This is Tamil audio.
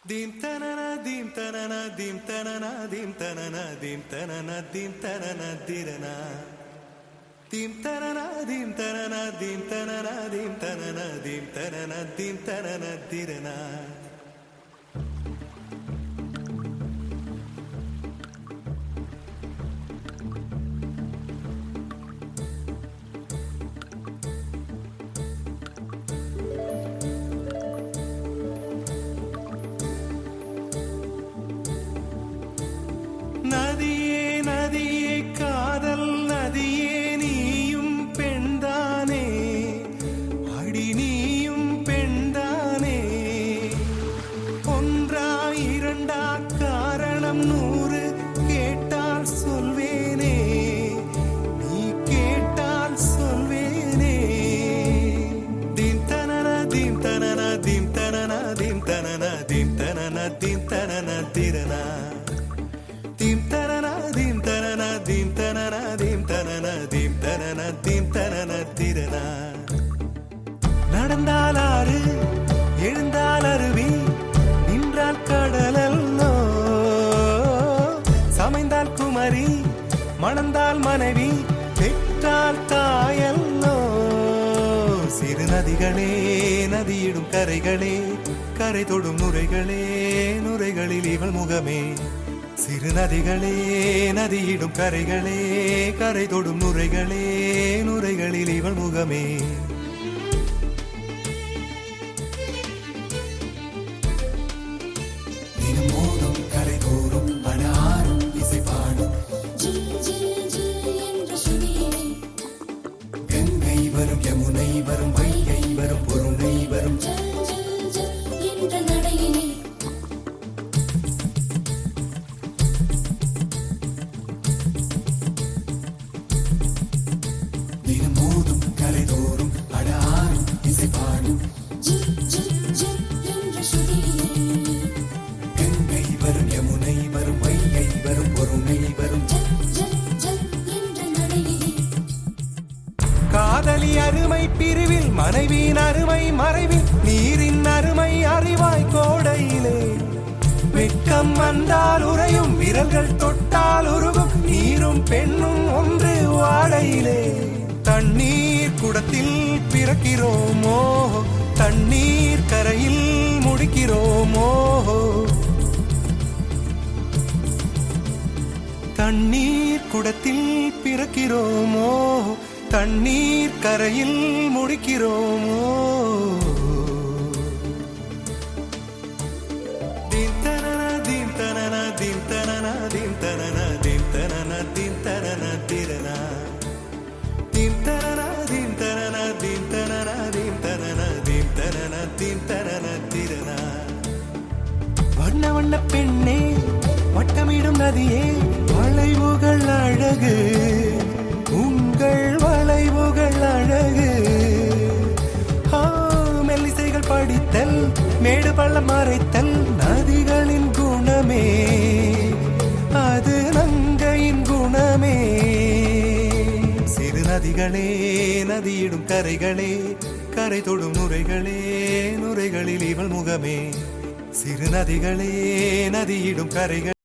Dim tanana dim tanana dim tanana dim tanana dim tanana dim tanana dirana dim tanana dim tanana dim tanana dim tanana dim tanana dim tanana dirana நதியே நதியே காதல் நதியே நீயும் பெண்தானே அடி நீயும் பெண்தானே ஒன்றா இரண்டா காரணம் 100 கேட்டால் சொல்வேனே நீ கேட்டால் சொல்வேனே தீம் தனன தீம் தனன தீம் தனன தீம் தனன தீம் தனன தீம் தனன திரனா dim tanana dim tanana dim tanana dim tanana dim tanana dim tanana tirana நடந்தால் ஆறு எழுந்தால் அருவி நின்றால் கடலல்லோ சமைந்தால் குமரி மணந்தால் மனைவி பெற்றால் தாயல்லோ சிறு நதிகளே நதியிடும் கரைகளே கரை தொடும் நுரைகளே நுரைகளில் இவள் முகமே சிறு நதிகளே நதியிடும் கரைகளே கரை தொடும் நுரைகளே நுரைகளில் இவள் முகமே தினம் மோதும் கரை தோறும் அடாரும் இசை பாடும் கங்கை வரும் யமுனை வரும் வைகை வரும் பொருணை வரும் தினமோதும் கரைதோறும் அடாரும் இசை பாடும் கங்கை வரும் யமுனை வரும் வைகை வரும் பொருணை வரும் காதலி அருமை பிரிவில் மனைவியின் அருமை மறைவில் நீரின் அருமை அறிவாய் கோடையிலே வெட்கம் வந்தால் உறையும் விரல்கள் தொட்டால் உருகும் நீரும் பெண்ணும் ஒன்று வாடையிலே தண்ணீர் குடத்தில் பிறக்கிறோமோ தண்ணீர் கரையில் முடிக்கிறோமோ தண்ணீர் குடத்தில் பிறக்கிறோமோ தண்ணீர் கரையில் முடிக்கிறோமோ தீம் தனன தீம் தனன தீம் தனன தீம் தனன தீம் தனன தீம் தனன திரனா dim tanana dim tanana dim tanana dim tanana dim tanana dim tanana tirana வண்ண வண்ண பெண்ணே வட்டமிடும் நதியே வளைவுகள் அழகு உங்கள் வளைவுகள் அழகு மெல்லிசைகள் படித்தல் மேடு பள்ளம் மறைத்தல் நதிகளின் குணமே அது நங்கையின் குணமே நதிகளே நதியிடும் கரைகளே கரை தொடும் நுரைகளே நுரைகளில் இவள் முகமே சிறு நதிகளே நதியிடும் கரைகள்